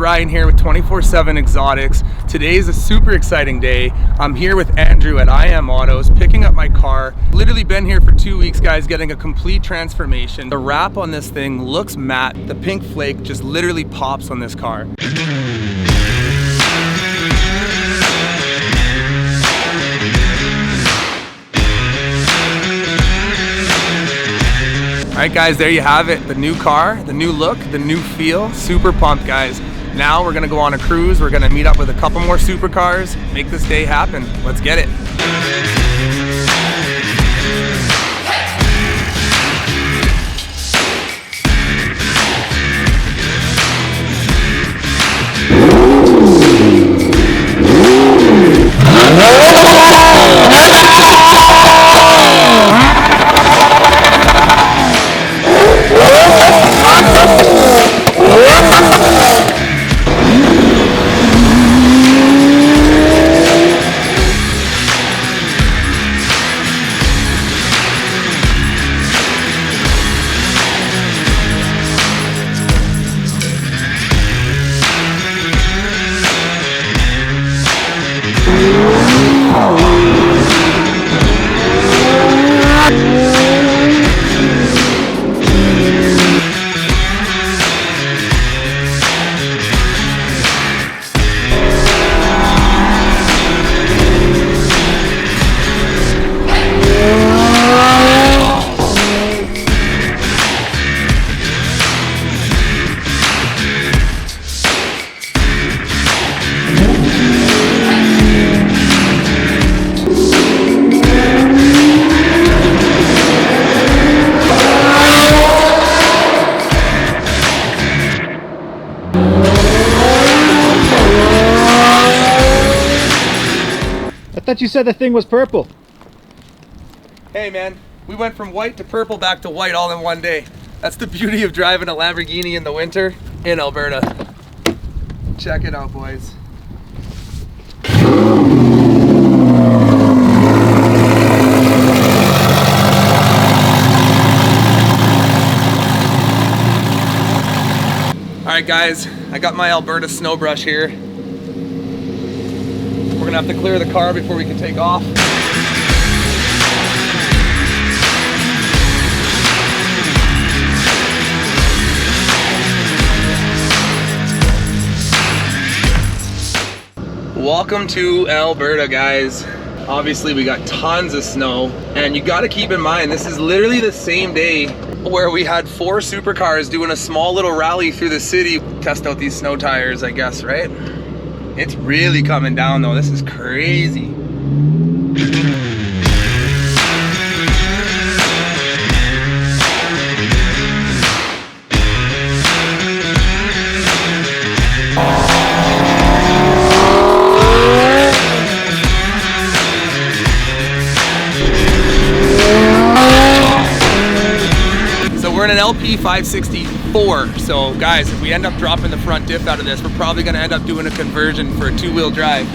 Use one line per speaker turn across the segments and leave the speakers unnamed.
Ryan here with 24/7 Exotics. Today is a super exciting day. I'm here with Andrew at I Am Autos, picking up my car. Literally been here for 2 weeks, guys, getting a complete transformation. The wrap on this thing looks matte. The pink flake just literally pops on this car. Alright guys, there you have it. The new car, the new look, the new feel. Super pumped, guys. Now we're gonna go on a cruise. We're gonna meet up with a couple more supercars, make this day happen. Let's get it.
I thought you said the thing was purple.
Hey man, we went from white to purple back to white all in one day. That's the beauty of driving a Lamborghini in the winter in Alberta. Check it out, boys. Alright guys, I got my Alberta snow brush here. We're gonna have to clear the car before we can take off. Welcome to Alberta, guys. Obviously we got tons of snow, and you gotta keep in mind this is literally the same day where we had 4 supercars doing a small little rally through the city. Test out these snow tires, I guess, right? It's really coming down though. This is crazy. We're in an LP 564, so guys, if we end up dropping the front diff out of this, we're probably going to end up doing a conversion for a 2-wheel drive.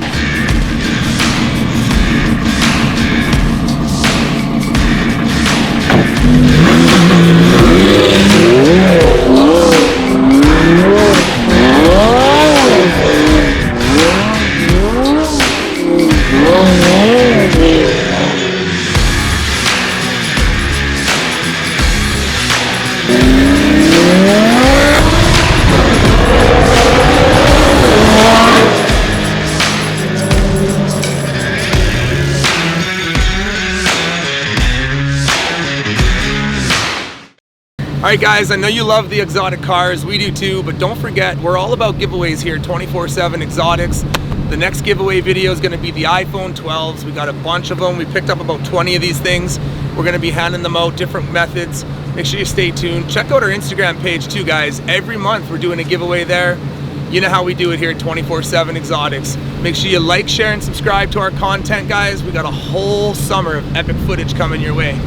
Alright guys, I know you love the exotic cars, we do too, but don't forget, we're all about giveaways here at 24/7 Exotics. The next giveaway video is going to be the iPhone 12s. We got a bunch of them. We picked up about 20 of these things. We're going to be handing them out, different methods. Make sure you stay tuned. Check out our Instagram page too, guys. Every month we're doing a giveaway there. You know how we do it here at 24/7 Exotics. Make sure you like, share, and subscribe to our content, guys. We got a whole summer of epic footage coming your way.